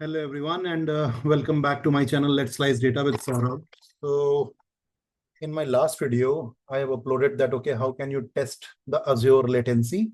Hello everyone, and welcome back to my channel Let's Slice Data with Saurabh. So in my last video, I have uploaded that, okay, how can you test the Azure latency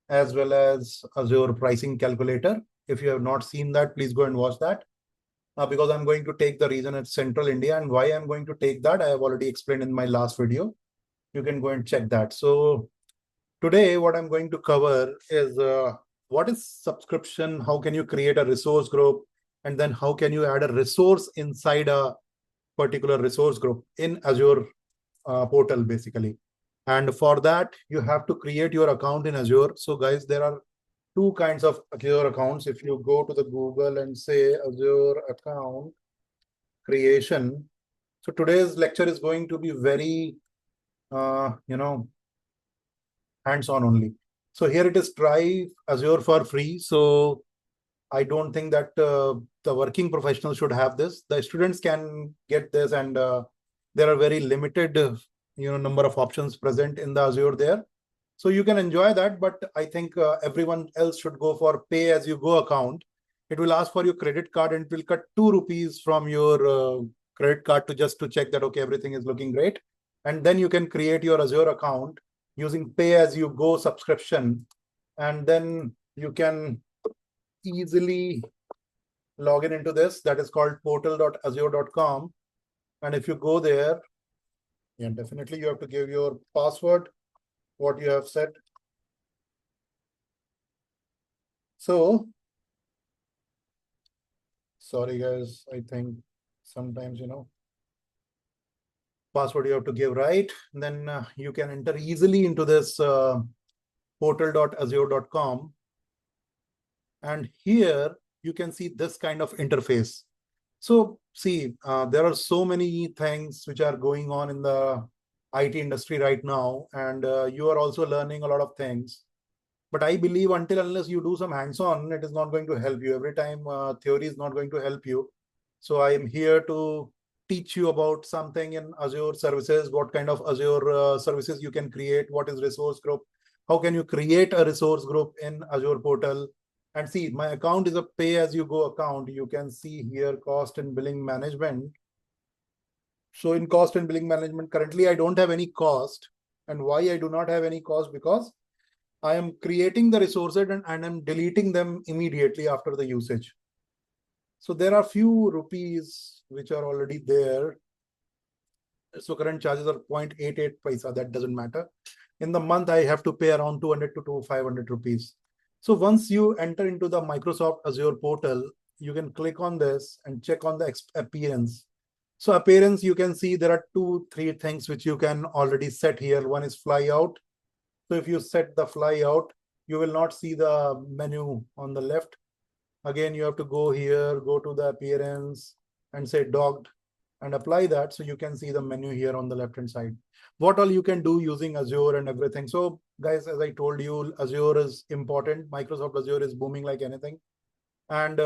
as well as Azure pricing calculator. If you have not seen that, please go and watch that. Because I'm going to take the region at Central India, and why I'm going to take that, I have already explained in my last video. You can go and check that. So today, what I'm going to cover is what is subscription, how can you create a resource group, and then how can you add a resource inside a particular resource group in Azure portal, basically. And for that, you have to create your account in Azure. So guys, there are two kinds of Azure accounts. If you go to the Google and say Azure account creation, so today's lecture is going to be very, hands-on only. So here it is, try Azure for free. So I don't think that the working professionals should have this. The students can get this, and there are very limited, number of options present in the Azure there. So you can enjoy that, but I think everyone else should go for pay-as-you-go account. It will ask for your credit card, and it will cut 2 rupees from your credit card to check that, okay, everything is looking great. And then you can create your Azure account using pay-as-you-go subscription. And then you can easily log in into this. That is called portal.azure.com. And if you go there, yeah, definitely you have to give your password, what you have said. So, sorry guys, I think sometimes, password you have to give right. And then you can enter easily into this portal.azure.com. And here you can see this kind of interface. So see, there are so many things which are going on in the IT industry right now, and you are also learning a lot of things. But I believe unless you do some hands-on, it is not going to help you. Every time theory is not going to help you. So I am here to teach you about something in Azure services, what kind of Azure services you can create, what is resource group, how can you create a resource group in Azure portal. And see, my account is a pay-as-you-go account. You can see here cost and billing management. So in cost and billing management, currently I don't have any cost. And why I do not have any cost? Because I am creating the resources and I'm deleting them immediately after the usage. So there are few rupees which are already there. So current charges are 0.88 paisa. That doesn't matter. In the month, I have to pay around 200 to 500 rupees. So once you enter into the Microsoft Azure portal, you can click on this and check on the appearance. So appearance, you can see there are 2-3 things which you can already set here. One is fly out. So if you set the fly out, you will not see the menu on the left. Again, you have to go here, go to the appearance and say docked and apply that. So you can see the menu here on the left-hand side. What all you can do using Azure and everything. So guys, as I told you, Azure is important. Microsoft Azure is booming like anything. And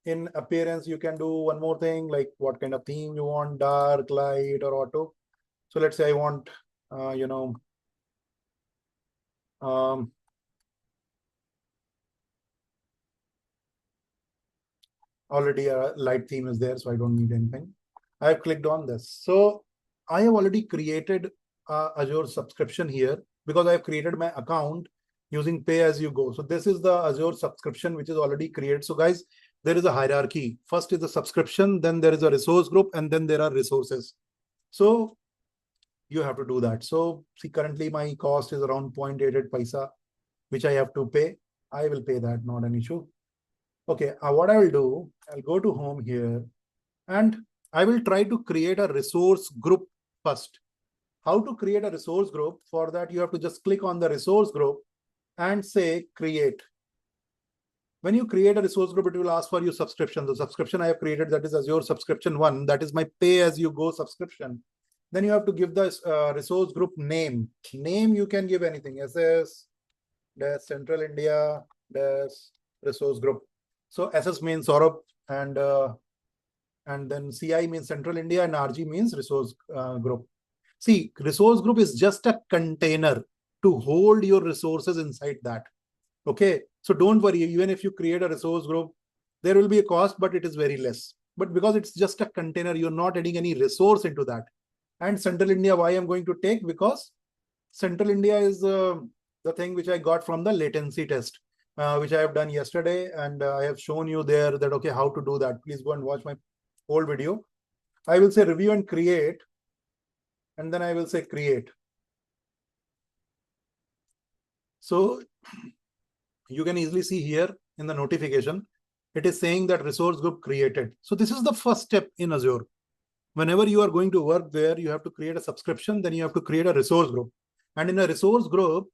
in appearance, you can do one more thing, like what kind of theme you want, dark, light, or auto. So let's say I want, already a light theme is there, so I don't need anything. I have clicked on this. So I have already created Azure subscription here because I have created my account using pay-as-you-go. So this is the Azure subscription which is already created. So guys, there is a hierarchy. First is the subscription, then there is a resource group, and then there are resources. So you have to do that. So see, currently my cost is around 0.88 paisa, which I have to pay. I will pay that, not an issue. Okay, what I will do, I'll go to home here and I will try to create a resource group first. How to create a resource group? For that, you have to just click on the resource group and say create. When you create a resource group, it will ask for your subscription. The subscription I have created, that is Azure subscription 1, that is my pay-as-you-go subscription. Then you have to give the resource group name. Name, you can give anything, SS, Central India, resource group. So SS means Saurabh, and then CI means Central India, and RG means resource group. See, resource group is just a container to hold your resources inside that. Okay, so don't worry, even if you create a resource group, there will be a cost, but it is very less. But because it's just a container, you're not adding any resource into that. And Central India, why I'm going to take? Because Central India is the thing which I got from the latency test, which I have done yesterday. And I have shown you there that, okay, how to do that. Please go and watch my old video. I will say review and create. And then I will say create. So you can easily see here in the notification, it is saying that resource group created. So this is the first step in Azure. Whenever you are going to work there, you have to create a subscription, then you have to create a resource group. And in a resource group,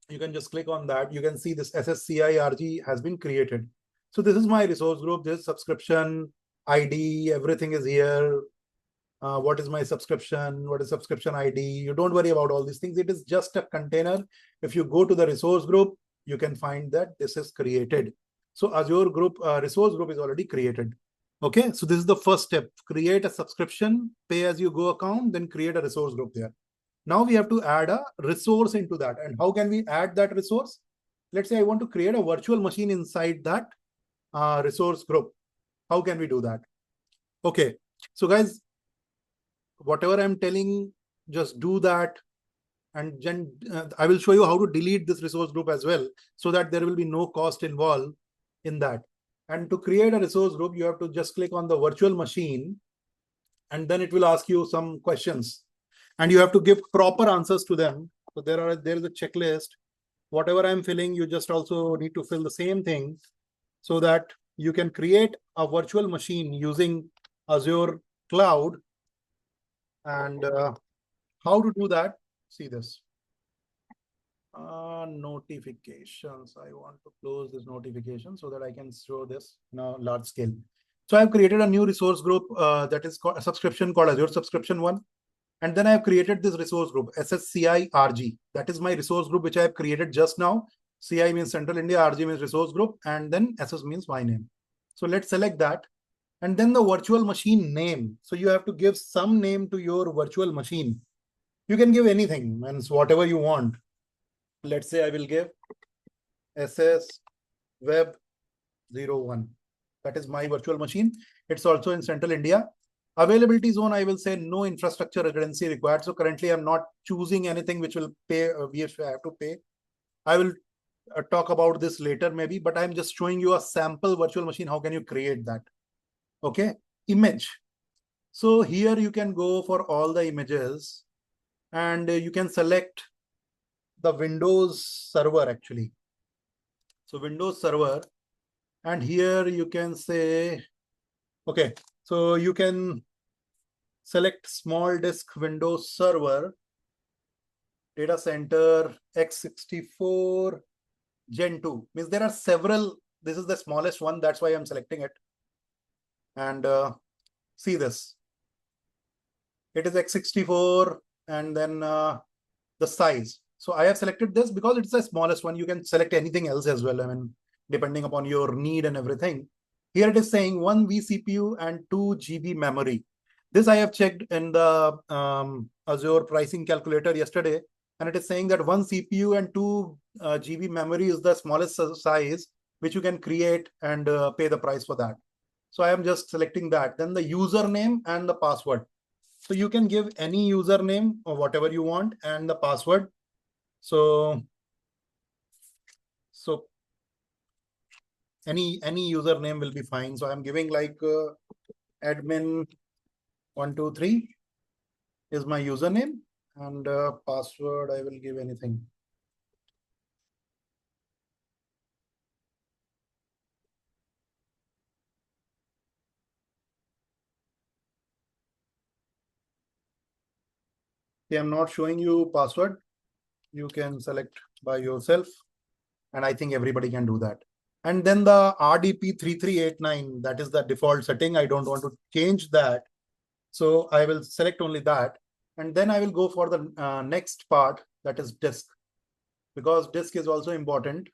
you can just click on that. You can see this SSCIRG has been created. So this is my resource group, this subscription ID, everything is here. What is my subscription? What is subscription ID? You don't worry about all these things. It is just a container. If you go to the resource group, you can find that this is created. So Azure group, resource group is already created. Okay, so this is the first step. Create a subscription, pay as you go account, then create a resource group there. Now we have to add a resource into that. And how can we add that resource? Let's say I want to create a virtual machine inside that resource group. How can we do that? Okay, so guys, whatever I'm telling, just do that. And then I will show you how to delete this resource group as well, so that there will be no cost involved in that. And to create a resource group, you have to just click on the virtual machine, and then it will ask you some questions. And you have to give proper answers to them. So there is a checklist. Whatever I'm filling, you just also need to fill the same thing, so that you can create a virtual machine using Azure Cloud. And how to do that? See this. Notifications. I want to close this notification so that I can show this in a large scale. So I've created a new resource group that is called a subscription called Azure Subscription 1. And then I've created this resource group, SSCIRG. That is my resource group, which I have created just now. CI means Central India, RG means resource group, and then SS means my name. So let's select that. And then the virtual machine name. So you have to give some name to your virtual machine. You can give anything, means whatever you want. Let's say I will give SS Web 01. That is my virtual machine. It's also in Central India. Availability zone, I will say no infrastructure redundancy required. So currently I'm not choosing anything which will pay, we have to pay. I will talk about this later maybe, but I'm just showing you a sample virtual machine. How can you create that? Okay, image. So here you can go for all the images, and you can select the Windows server actually. So Windows server, and here you can say, okay, so you can select small disk Windows server, data center x64 Gen 2. Means there are several. This is the smallest one. That's why I'm selecting it. And see this. It is x64, and then the size. So I have selected this because it's the smallest one. You can select anything else as well. I mean, depending upon your need and everything. Here it is saying 1 vCPU and 2 GB memory. This I have checked in the Azure pricing calculator yesterday, and it is saying that 1 CPU and 2 GB memory is the smallest size which you can create and pay the price for that. So I am just selecting that. Then the username and the password. So you can give any username or whatever you want, and the password. So any username will be fine. So I'm giving like admin123 is my username, and password I will give anything. Okay, I'm not showing you password. You can select by yourself, and I think everybody can do that. And then the RDP3389, that is the default setting. I don't want to change that. So I will select only that. And then I will go for the next part, that is disk, because disk is also important.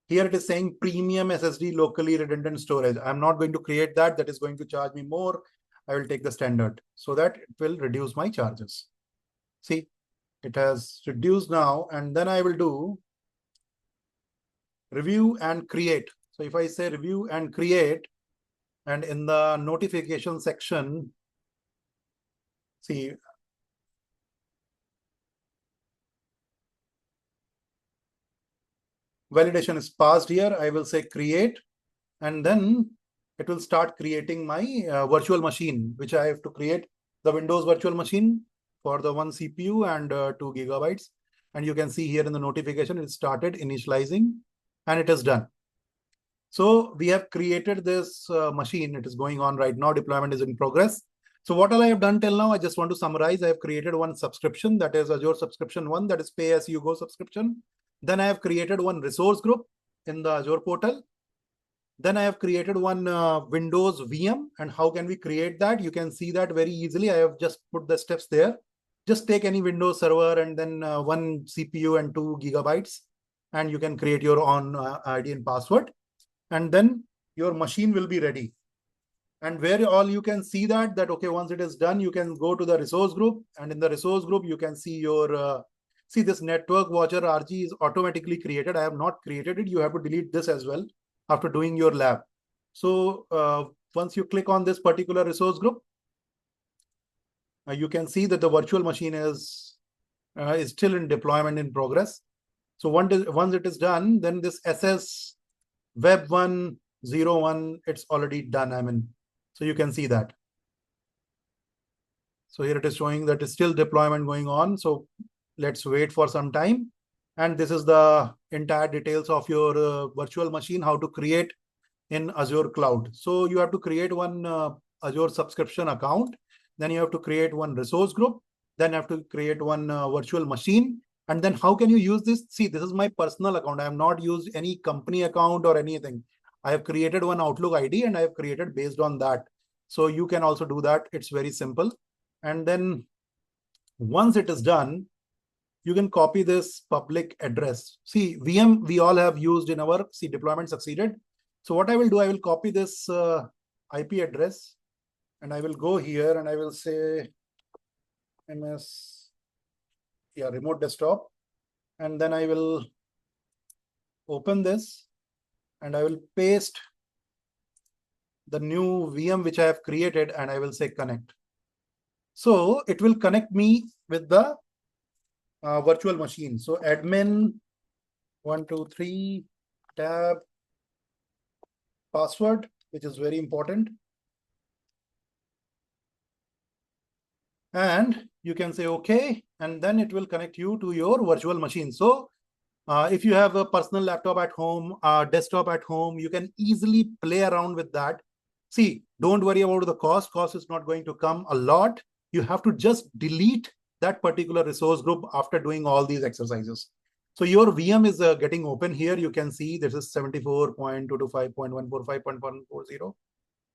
Here it is saying premium SSD locally redundant storage. I'm not going to create that. That is going to charge me more. I will take the standard so that it will reduce my charges. See, it has reduced now. And then I will do review and create. So if I say review and create, And in the notification section, see, validation is passed here. I will say create, and then it will start creating my virtual machine, which I have to create the Windows virtual machine for the 1 CPU and 2 gigabytes. And you can see here in the notification, it started initializing and it is done. So we have created this machine. It is going on right now. Deployment is in progress. So what all I have done till now, I just want to summarize. I have created one subscription, that is Azure subscription 1, that is pay as you go subscription. Then I have created one resource group in the Azure portal. Then I have created one Windows VM. And how can we create that? You can see that very easily. I have just put the steps there. Just take any Windows server and then 1 CPU and 2 gigabytes. And you can create your own ID and password. And then your machine will be ready. And where all you can see that, okay, once it is done, you can go to the resource group. And in the resource group, you can see your, see this network watcher RG is automatically created. I have not created it. You have to delete this as well after doing your lab. So once you click on this particular resource group, you can see that the virtual machine is still in deployment in progress. So once it is done, then this SS Web 101, it's already done. I mean, so you can see that. So here it is showing that it's still deployment going on. So let's wait for some time. And this is the entire details of your virtual machine, how to create in Azure Cloud. So you have to create one Azure subscription account. Then you have to create one resource group. Then you have to create one virtual machine. And then how can you use this? See, this is my personal account. I have not used any company account or anything. I have created one Outlook ID and I have created based on that. So you can also do that. It's very simple. And then once it is done, you can copy this public address. See, VM, we all have used in our deployment succeeded. So what I will do, I will copy this IP address and I will go here and I will say remote desktop. And then I will open this and I will paste the new VM which I have created and I will say connect. So it will connect me with the virtual machine. So admin 123 tab password, which is very important. And you can say okay, and then it will connect you to your virtual machine. So if you have a personal laptop at home, desktop at home, you can easily play around with that. See, don't worry about the cost. Cost is not going to come a lot. You have to just delete that particular resource group after doing all these exercises. So your VM is getting open here. You can see this is 74.225.145.140.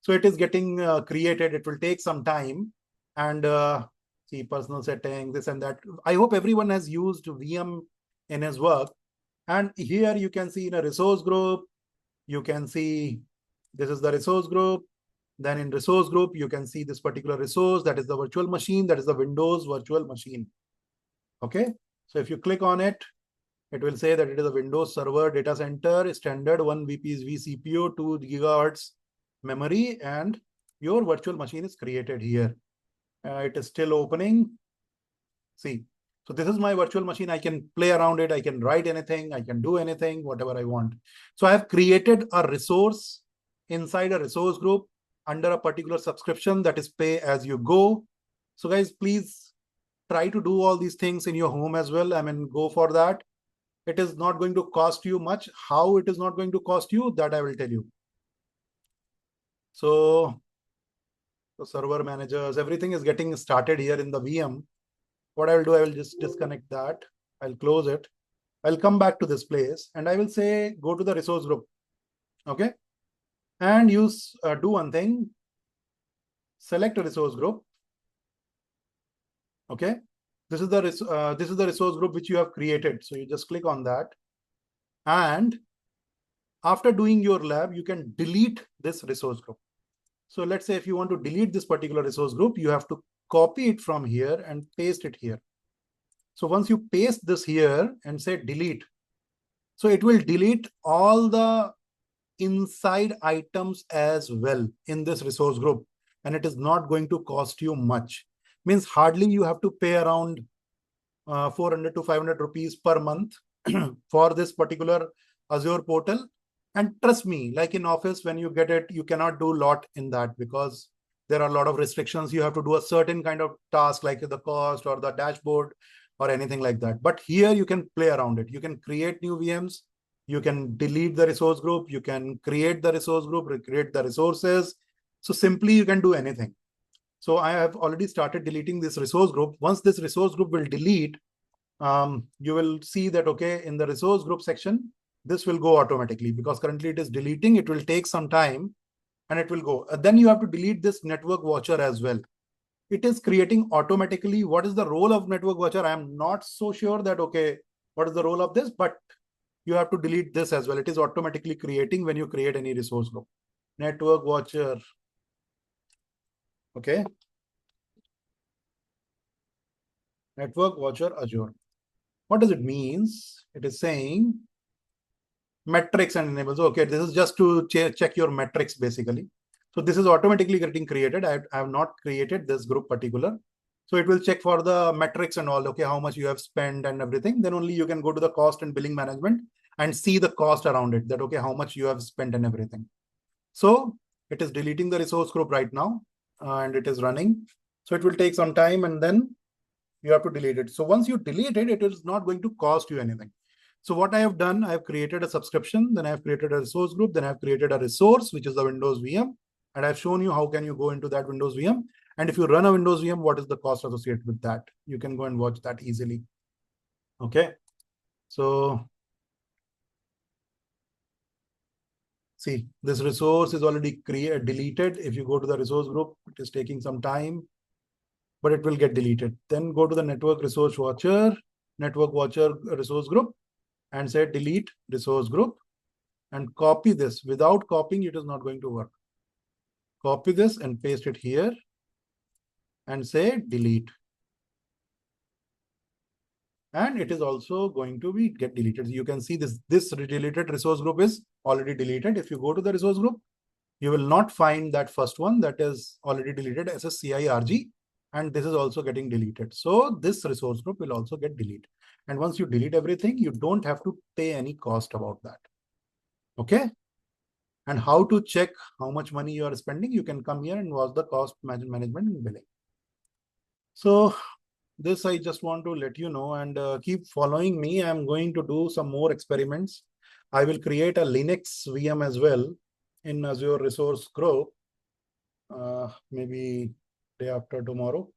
So it is getting created. It will take some time. And see personal settings, this and that. I hope everyone has used VM in his work. And here you can see in a resource group, you can see this is the resource group. Then in resource group, you can see this particular resource. That is the virtual machine. That is the Windows virtual machine. Okay. So if you click on it, it will say that it is a Windows Server Data Center, standard 1 VPs vCPU, 2 gigahertz memory, and your virtual machine is created here. It is still opening. See, so this is my virtual machine. I can play around it. I can write anything. I can do anything, whatever I want. So I have created a resource inside a resource group under a particular subscription, that is pay as you go. So guys, please try to do all these things in your home as well. I mean, go for that. It is not going to cost you much. How it is not going to cost you, that I will tell you. So the server managers, everything is getting started here in the VM. What I will do, I will just disconnect that. I'll close it. I'll come back to this place and I will say, go to the resource group. Okay. And use, do one thing, select a resource group. Okay. This is the resource group which you have created. So you just click on that. And after doing your lab, you can delete this resource group. So let's say if you want to delete this particular resource group, you have to copy it from here and paste it here. So once you paste this here and say delete, so it will delete all the inside items as well in this resource group, and it is not going to cost you much. Means hardly you have to pay around 400 to 500 rupees per month for this particular Azure portal. And trust me, like in office, when you get it, you cannot do a lot in that because there are a lot of restrictions. You have to do a certain kind of task like the cost or the dashboard or anything like that. But here you can play around it. You can create new VMs. You can delete the resource group. You can create the resource group, recreate the resources. So simply you can do anything. So I have already started deleting this resource group. Once this resource group will delete, you will see that, okay, in the resource group section, this will go automatically because currently it is deleting. It will take some time and it will go. Then you have to delete this network watcher as well. It is creating automatically. What is the role of network watcher? I am not so sure that, okay, what is the role of this, but you have to delete this as well. It is automatically creating when you create any resource group. Network watcher. Okay. Network watcher Azure. What does it means? It is saying metrics and enables. Okay, this is just to check your metrics basically. So this is automatically getting created. I have not created this group particular. So it will check for the metrics and all. Okay, how much you have spent and everything. Then only you can go to the cost and billing management and see the cost around it. That, okay, how much you have spent and everything. So it is deleting the resource group right now and it is running. So it will take some time and then you have to delete it. So once you delete it, it is not going to cost you anything. So what I have done, I have created a subscription, then I have created a resource group, then I have created a resource, which is the Windows VM. And I've shown you how can you go into that Windows VM. And if you run a Windows VM, what is the cost associated with that? You can go and watch that easily. Okay. So see, this resource is already deleted. If you go to the resource group, it is taking some time, but it will get deleted. Then go to the network resource watcher resource group and say delete resource group and copy this. Without copying, it is not going to work. Copy this and paste it here and say delete. And it is also going to be get deleted. You can see this deleted resource group is already deleted. If you go to the resource group, you will not find that first one that is already deleted as a CIRG. And this is also getting deleted. So this resource group will also get deleted. And once you delete everything, you don't have to pay any cost about that. Okay. And how to check how much money you are spending, you can come here and watch the cost management and billing. So this I just want to let you know and keep following me. I'm going to do some more experiments. I will create a Linux VM as well in Azure resource group, maybe day after tomorrow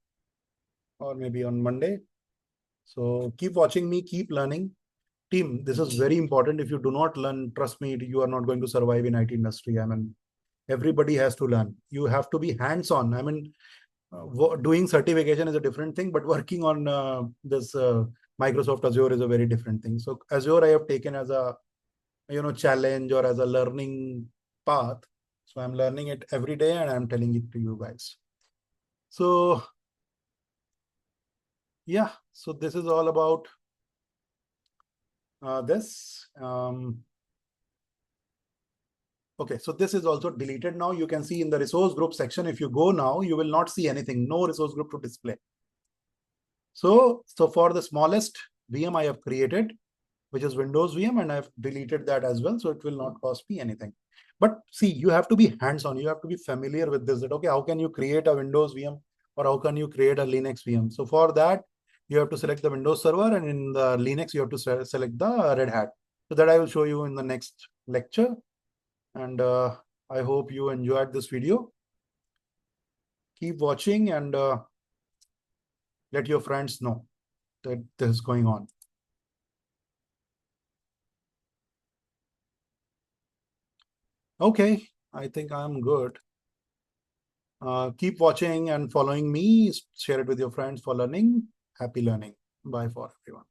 or maybe on Monday. So keep watching me, keep learning. Team, this is very important. If you do not learn, trust me, you are not going to survive in IT industry. I mean, everybody has to learn. You have to be hands-on. I mean, doing certification is a different thing, but working on this Microsoft Azure is a very different thing. So Azure I have taken as a challenge or as a learning path. So I'm learning it every day and I'm telling it to you guys. So yeah, so this is all about this. Okay, so this is also deleted now. You can see in the resource group section, if you go now, you will not see anything, no resource group to display. So for the smallest VM I have created, which is Windows VM, and I've deleted that as well. So it will not cost me anything. But see, you have to be hands-on. You have to be familiar with this. That, okay, how can you create a Windows VM or how can you create a Linux VM? So for that, you have to select the Windows server, and in the Linux, you have to select the Red Hat. So that I will show you in the next lecture. And I hope you enjoyed this video. Keep watching and let your friends know that this is going on. Okay, I think I'm good. Keep watching and following me. Share it with your friends for learning. Happy learning. Bye for everyone.